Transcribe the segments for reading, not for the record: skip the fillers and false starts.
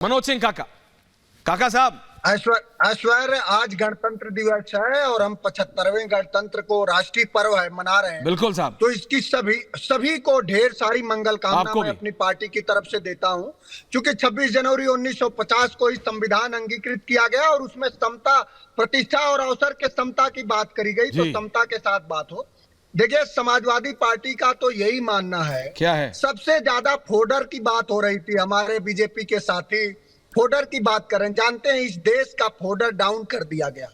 मनोज सिंह काका साहब, ऐश्वर्य, आज गणतंत्र दिवस है और हम 75वें गणतंत्र को राष्ट्रीय पर्व है मना रहे हैं। बिल्कुल साहब। तो इसकी सभी को ढेर सारी मंगल कामना मैं अपनी पार्टी की तरफ से देता हूं, क्योंकि 26 जनवरी 1950 को इस संविधान अंगीकृत किया गया और उसमें समता, प्रतिष्ठा और अवसर के समता की बात करी गई। तो समता के साथ बात हो। देखिए, समाजवादी पार्टी का तो यही मानना है, क्या है, सबसे ज्यादा फोडर की बात हो रही थी। हमारे बीजेपी के साथी फोडर की बात करें। जानते हैं, इस देश का फोडर डाउन कर दिया गया।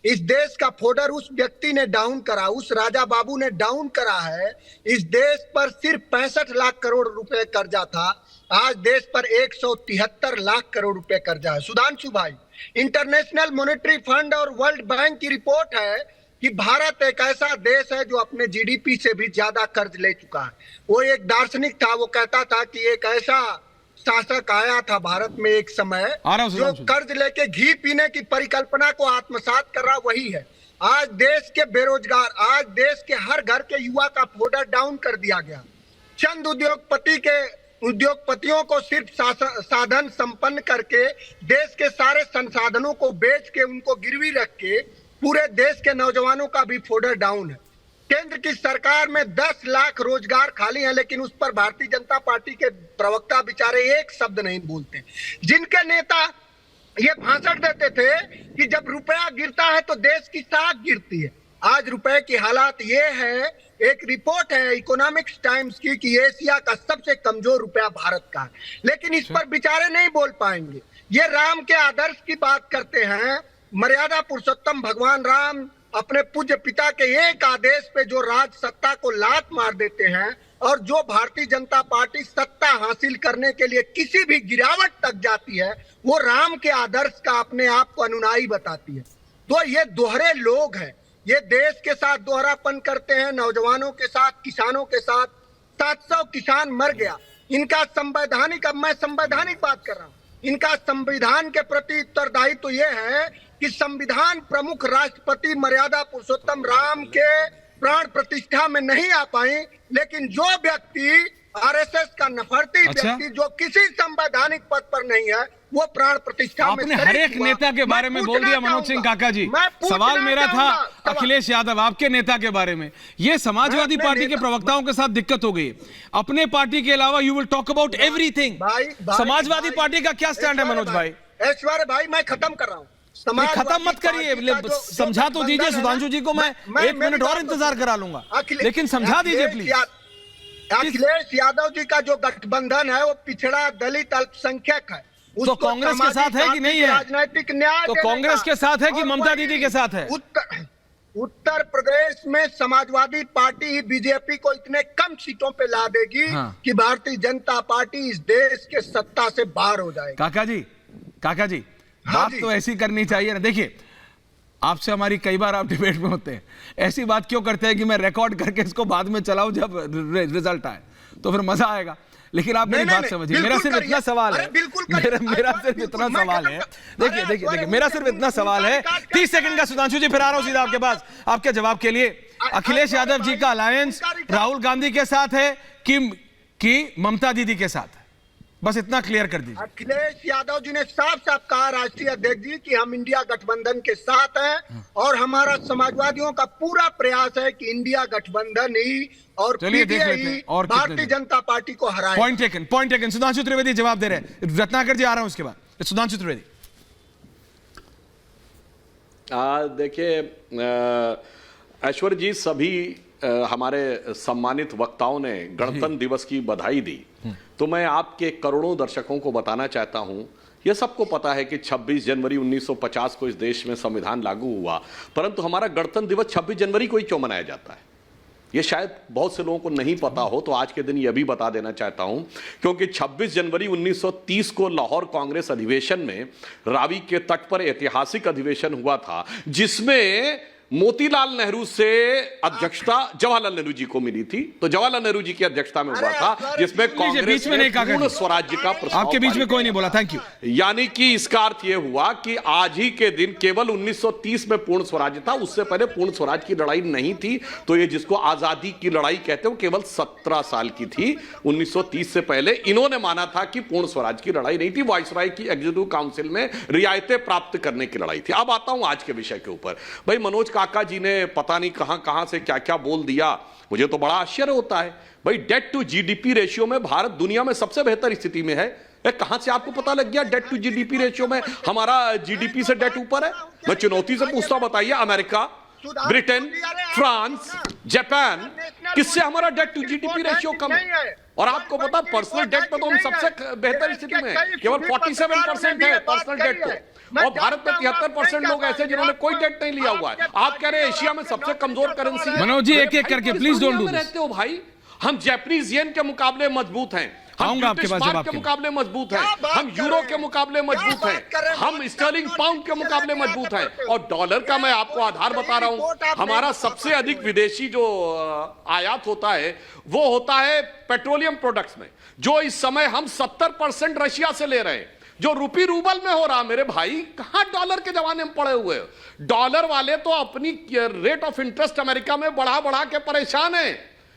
इस देश का फोडर उस व्यक्ति ने डाउन करा, उस राजा बाबू ने डाउन करा है। इस देश पर सिर्फ 65 लाख करोड़ रुपए कर्जा था, आज देश पर 173 लाख करोड़ रुपए कर्जा है। सुधांशु भाई, इंटरनेशनल मॉनेटरी फंड और वर्ल्ड बैंक की रिपोर्ट है कि भारत एक ऐसा देश है जो अपने जीडीपी से भी ज्यादा कर्ज ले चुका है। वो एक दार्शनिक था, वो कहता था कि एक ऐसा शासक आया था भारत में एक समय जो कर्ज लेके घी पीने की परिकल्पना को आत्मसात कर रहा, वही है। आज देश के बेरोजगार, आज देश के हर घर के युवा का फोडर डाउन कर दिया गया। चंद उद्योगपतियों को सिर्फ साधन संपन्न करके देश के सारे संसाधनों को बेच के उनको गिरवी रख के पूरे देश के नौजवानों का भी फोडर डाउन है। केंद्र की सरकार में 10 लाख रोजगार खाली हैं, लेकिन उस पर भारतीय जनता पार्टी के प्रवक्ता बेचारे एक शब्द नहीं बोलते। जिनके नेता ये भाषण देते थे कि जब रुपया गिरता है तो देश की साख गिरती है, आज रुपए की हालात ये है। एक रिपोर्ट है इकोनॉमिक्स टाइम्स की कि एशिया का सबसे कमजोर रुपया भारत का है, लेकिन इस पर बेचारे नहीं बोल पाएंगे। ये राम के आदर्श की बात करते हैं। मर्यादा पुरुषोत्तम भगवान राम अपने पूज्य पिता के एक आदेश पे जो राज सत्ता को लात मार देते हैं, और जो भारतीय जनता पार्टी सत्ता हासिल करने के लिए किसी भी गिरावट तक जाती है, वो राम के आदर्श का अपने आप को अनुयायी बताती है। तो ये दोहरे लोग हैं, ये देश के साथ दोहरापन करते हैं, नौजवानों के साथ, किसानों के साथ। 700 किसान मर गया। इनका संवैधानिक, अब मैं संवैधानिक बात कर रहा हूँ, इनका संविधान के प्रति उत्तरदायित्व तो ये है कि संविधान प्रमुख राष्ट्रपति मर्यादा पुरुषोत्तम राम के प्राण प्रतिष्ठा में नहीं आ पाए, लेकिन जो व्यक्ति आरएसएस का नफरती व्यक्ति जो किसी संवैधानिक पद पर नहीं है, वो प्राण प्रतिष्ठा में। आपने हर एक नेता के बारे में बोल दिया मनोज सिंह काका जी। सवाल मेरा था अखिलेश यादव, आपके नेता के बारे में। ये समाजवादी पार्टी के प्रवक्ताओं के साथ दिक्कत हो गई। अपने पार्टी के अलावा you will talk about everything. Samajwadi party का क्या स्टैंड है मनोज भाई? ऐश्वर्य भाई, मैं खत्म कर रहा हूँ। खत्म मत करिए, समझा तो दीजिए सुधांशु जी को। मैं 1 मिनट और इंतजार करा लूंगा, लेकिन समझा दीजिए प्लीज। अखिलेश यादव जी का जो गठबंधन है वो पिछड़ा दलित अल्पसंख्यक है। तो कांग्रेस के साथ है कि नहीं है? राजनीतिक न्याय तो कांग्रेस के साथ है कि ममता दीदी के साथ है? उत्तर प्रदेश में समाजवादी पार्टी ही बीजेपी को इतने कम सीटों पे ला देगी कि भारतीय जनता पार्टी इस देश के सत्ता से बाहर हो जाएगी। काका जी बात तो ऐसी करनी चाहिए ना। देखिए, आपसे हमारी कई बार आप डिबेट में होते हैं, ऐसी बात क्यों करते हैं कि मैं रिकॉर्ड करके इसको बाद में चलाऊं जब रिजल्ट आए, तो फिर मजा आएगा। लेकिन आप मेरी बात समझिए, मेरा सिर्फ इतना सवाल है, मेरा सिर्फ इतना सवाल है। देखिए, मेरा सिर्फ इतना सवाल है। 30 सेकंड का सुधांशु जी, फिर आ रहा हूं सीधा आपके पास आपके जवाब के लिए। अखिलेश यादव जी का अलायंस राहुल गांधी के साथ है कि ममता दीदी के साथ है? बस इतना क्लियर कर दीजिए। अखिलेश यादव जी ने साफ साफ कहा, राष्ट्रीय अध्यक्ष जी, कि हम इंडिया गठबंधन के साथ हैं और हमारा समाजवादियों का पूरा प्रयास है कि इंडिया गठबंधन ही और भारतीय जनता पार्टी को हराए। Point taken. सुधांशु त्रिवेदी जवाब दे रहे हैं। रत्नाकर जी आ रहा हूं उसके बाद। सुधांशु त्रिवेदी, देखिए ऐश्वर्य जी, सभी हमारे सम्मानित वक्ताओं ने गणतंत्र दिवस की बधाई दी। तो मैं आपके करोड़ों दर्शकों को बताना चाहता हूं, यह सबको पता है कि 26 जनवरी 1950 को इस देश में संविधान लागू हुआ, परंतु हमारा गणतंत्र दिवस 26 जनवरी को ही क्यों मनाया जाता है, यह शायद बहुत से लोगों को नहीं पता हो। तो आज के दिन यह भी बता देना चाहता हूं, क्योंकि 26 जनवरी 1930 को लाहौर कांग्रेस अधिवेशन में रावी के तट पर ऐतिहासिक अधिवेशन हुआ था, जिसमें मोतीलाल नेहरू से अध्यक्षता जवाहरलाल नेहरू जी को मिली थी, तो जवाहरलाल नेहरू जी की अध्यक्षता में हुआ था, जिसमें कांग्रेस बीच में नहीं कहा पूर्ण स्वराज्य का प्रस्ताव आपके बीच में कोई नहीं बोला। Thank you. यानी कि इसका अर्थ यह हुआ कि आज ही के दिन केवल 1930 में पूर्ण स्वराज्य था, उससे पहले पूर्ण स्वराज की लड़ाई नहीं थी। तो ये जिसको आजादी की लड़ाई कहते हो केवल 17 साल की थी। 1930 से पहले इन्होंने माना था कि पूर्ण स्वराज की लड़ाई नहीं थी, वायसराय की एग्जीक्यूटिव काउंसिल में रियायतें प्राप्त करने की लड़ाई थी। अब आता हूं आज के विषय के ऊपर। भाई मनोज काका जी ने पता नहीं कहां से क्या क्या बोल दिया, मुझे तो बड़ा आश्चर्य होता है। भाई डेट टू जीडीपी रेशियो में भारत दुनिया में सबसे बेहतर स्थिति में है। कहां से आपको पता लग गया डेट टू जीडीपी रेशियो में हमारा जीडीपी से डेट ऊपर है? मैं चुनौती से पूछता हूं, बताइए अमेरिका, ब्रिटेन, फ्रांस, जापान, किससे हमारा डेट टू जीडीपी रेशियो कम है? और आपको पता पर्सनल डेट में तो हम सबसे बेहतर स्थिति में है, केवल 47% है पर्सनल डेट तो। और भारत में 73% लोग ऐसे जिन्होंने कोई डेट नहीं लिया हुआ है। आप कह रहे हैं एशिया में सबसे कमजोर करेंसी है। मनोज जी एक एक करके प्लीज डोंट डू दिस। रहते हो भाई, हम जापानीज येन के मुकाबले मजबूत हैं, हम आपके पास जवाब के मुकाबले मजबूत हैं, हम यूरो के मुकाबले मजबूत हैं, हम स्टर्लिंग पाउंड के मुकाबले मजबूत हैं। और डॉलर का मैं आपको आधार बता रहा हूं, हमारा सबसे अधिक विदेशी जो आयात होता है वो होता है पेट्रोलियम प्रोडक्ट्स में, जो इस समय हम 70% रशिया से ले रहे हैं, जो रूपी रूबल में हो रहा। मेरे भाई कहां डॉलर के जमाने में पड़े हुए हो? डॉलर वाले तो अपनी रेट ऑफ इंटरेस्ट अमेरिका में बढ़ा बढ़ा के परेशान है,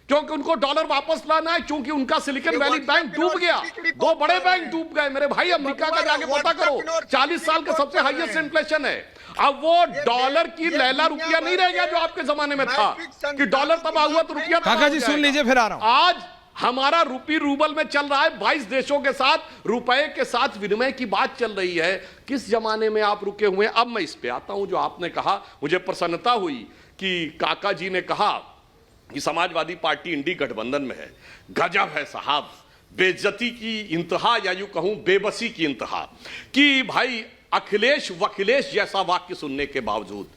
क्योंकि उनको डॉलर वापस लाना है, क्योंकि उनका सिलिकॉन वैली बैंक डूब गया, 2 बड़े बैंक डूब गए। मेरे भाई अमेरिका का जाके पता करो, 40 साल का सबसे हाईएस्ट इन्फ्लेशन है। अब वो डॉलर की लैला रुपया नहीं रह गया जो आपके जमाने में था कि डॉलर तबाह हुआ तो रुपया। काका जी सुन लीजिए, फिर आ रहा हूं। आज हमारा रूपी रूबल में चल रहा है, 22 देशों के साथ रुपए के साथ विनिमय की बात चल रही है। किस जमाने में आप रुके हुए हैं? अब मैं इस पे आता हूं, जो आपने कहा मुझे प्रसन्नता हुई कि काका जी ने कहा कि समाजवादी पार्टी इंडी गठबंधन में है। गजब है साहब, बेइज्जती की इंतहा, या यूं कहूं बेबसी की इंतहा, कि भाई अखिलेश वखिलेश जैसा वाक्य सुनने के बावजूद,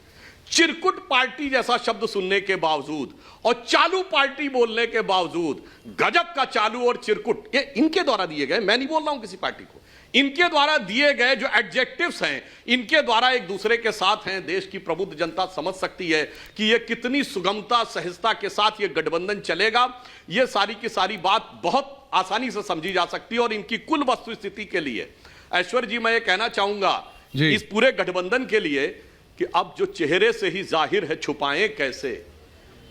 चिरकुट पार्टी जैसा शब्द सुनने के बावजूद और चालू पार्टी बोलने के बावजूद, गजब का चालू और चिरकुट, ये इनके द्वारा दिए गए, मैं नहीं बोल रहा हूं किसी पार्टी को, इनके द्वारा दिए गए जो एडजेक्टिव्स हैं, इनके द्वारा एक दूसरे के साथ हैं। देश की प्रबुद्ध जनता समझ सकती है कि ये कितनी सुगमता सहजता के साथ ये गठबंधन चलेगा। ये सारी की सारी बात बहुत आसानी से समझी जा सकती है। और इनकी कुल वस्तु स्थिति के लिए ऐश्वर्य जी मैं ये कहना चाहूंगा इस पूरे गठबंधन के लिए कि अब जो चेहरे से ही जाहिर है छुपाएं कैसे।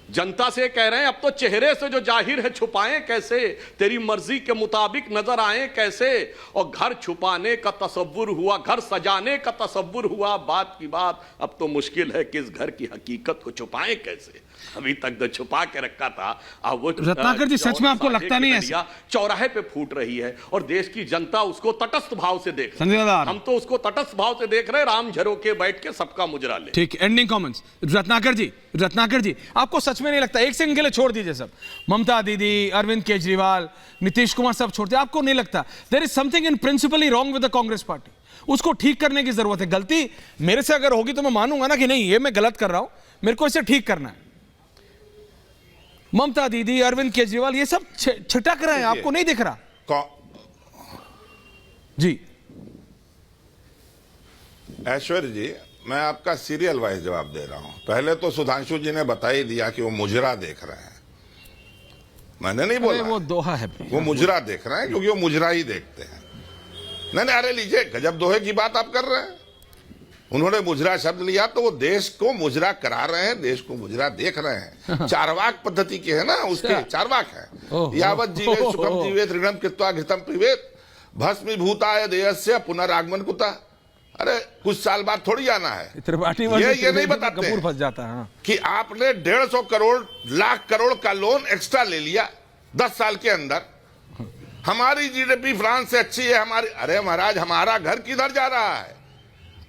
जनता से कह रहे हैं अब तो चेहरे से जो जाहिर है छुपाएं कैसे, तेरी मर्जी के मुताबिक नजर आए कैसे। और घर छुपाने का तसव्वुर हुआ, घर सजाने का तसव्वुर हुआ, बात की बात अब तो मुश्किल है कि इस घर की हकीकत को छुपाएं कैसे। अभी तक तो छुपा के रखा था, अब वो रत्नाकर जी सच में आपको लगता नहीं है चौराहे पे फूट रही है और देश की जनता उसको तटस्थ भाव से देख रही है। हम तो उसको तटस्थ भाव से देख रहे हैं, राम झरोके बैठ के सबका मुजरा ले। ठीक, एंडिंग कमेंट्स। रत्नाकर जी आपको सच में नहीं लगता, एक सेकंड के लिए छोड़ दीजिए सब, ममता दीदी, अरविंद केजरीवाल, नीतीश कुमार सब छोड़ते, आपको नहीं लगता there is something in principally wrong with the Congress party? उसको ठीक करने की जरूरत है। गलती मेरे से अगर होगी तो मैं मानूंगा ना कि नहीं ये मैं गलत कर रहा हूं, मेरे को इसे ठीक करना है। ममता दीदी, अरविंद केजरीवाल ये सब छिटक रहे हैं, आपको नहीं दिख रहा? जी ऐश्वर्य जी, मैं आपका सीरियल वाइज जवाब दे रहा हूं। पहले तो सुधांशु जी ने बता ही दिया कि वो मुजरा देख रहे हैं, मैंने नहीं बोला। वो दोहा है, वो मुजरा देख रहे हैं क्योंकि वो मुजरा ही देखते हैं। नहीं, अरे लीजिए, गजब दोहे की बात आप कर रहे हैं। उन्होंने मुजरा शब्द लिया तो वो देश को मुजरा करा रहे हैं, देश को मुजरा देख रहे हैं। चारवाक पद्धति के है ना, उसके चारवाक है। यावत जीवे सुखम जीवेत ऋणम कृत्वा घृतम पिबेत भस्मीभूताय देयस्य पुनरागमन कुता। अरे कुछ साल बाद थोड़ी आना है, ये नहीं बताते हैं फंस जाता है कि आपने 150 करोड़ लाख करोड़ का लोन एक्स्ट्रा ले लिया 10 साल के अंदर। हमारी जीडीपी फ्रांस से अच्छी है हमारी। अरे महाराज, हमारा घर किधर जा रहा है?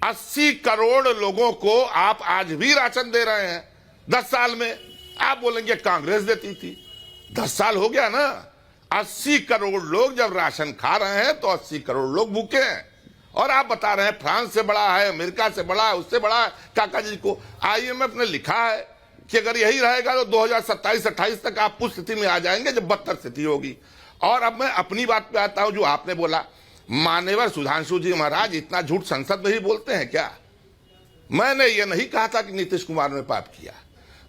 80 करोड़ लोगों को आप आज भी राशन दे रहे हैं 10 साल में। आप बोलेंगे कांग्रेस देती थी, 10 साल हो गया ना। 80 करोड़ लोग जब राशन खा रहे हैं तो 80 करोड़ लोग भूखे हैं। और आप बता रहे हैं फ्रांस से बड़ा है, अमेरिका से बड़ा है, उससे बड़ा है। काका जी को IMF ने लिखा है कि अगर यही रहेगा तो 2027-28 तक आप उस स्थिति में आ जाएंगे जब बदतर स्थिति होगी। और अब मैं अपनी बात पे आता हूं, जो आपने बोला मान्यवर सुधांशु जी महाराज, इतना झूठ संसद में ही बोलते हैं क्या? मैंने ये नहीं कहा था कि नीतीश कुमार ने पाप किया।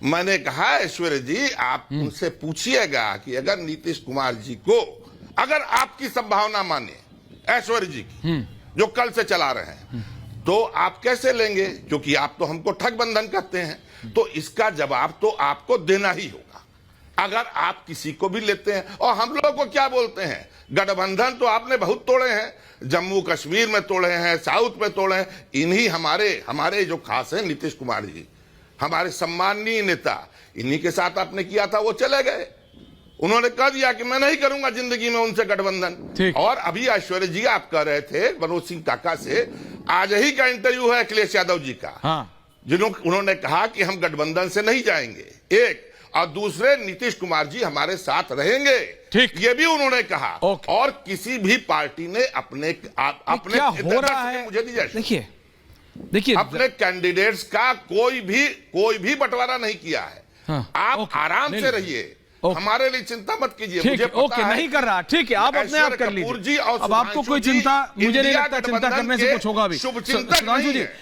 मैंने कहा ऐश्वर्य जी आप उनसे पूछिएगा कि अगर नीतीश कुमार जी को, अगर आपकी संभावना माने ऐश्वर्य जी की जो कल से चला रहे हैं, तो आप कैसे लेंगे? क्योंकि आप तो हमको ठग बंधन कहते हैं, तो इसका जवाब तो आपको देना ही होगा अगर आप किसी को भी लेते हैं। और हम लोग को क्या बोलते हैं, गठबंधन तो आपने बहुत तोड़े हैं, जम्मू कश्मीर में तोड़े हैं, साउथ में तोड़े हैं। इन्हीं हमारे जो खास हैं नीतीश कुमार जी, हमारे सम्माननीय नेता, इन्हीं के साथ आपने किया था, वो चले गए। उन्होंने कह दिया कि मैं नहीं करूंगा जिंदगी में उनसे गठबंधन। और अभी ऐश्वर्य जी आप कह रहे थे मनोज सिंह काका से, आज ही का इंटरव्यू है अखिलेश यादव जी का, उन्होंने कहा कि हम गठबंधन से नहीं जाएंगे, एक, और दूसरे नीतीश कुमार जी हमारे साथ रहेंगे, ये भी उन्होंने कहा। और किसी भी पार्टी ने अपने क्या हो रहा है, मुझे देखिए अपने कैंडिडेट्स का कोई भी बंटवारा नहीं किया है। आप आराम से रहिए, हमारे लिए चिंता मत कीजिए। मुझे पता है नहीं कर रहा, ठीक है, आप अपने आप कर लीजिए। अब आपको कोई चिंता, मुझे नहीं लगता चिंता करने से कुछ होगा भी। शुभचिंतक नहीं है।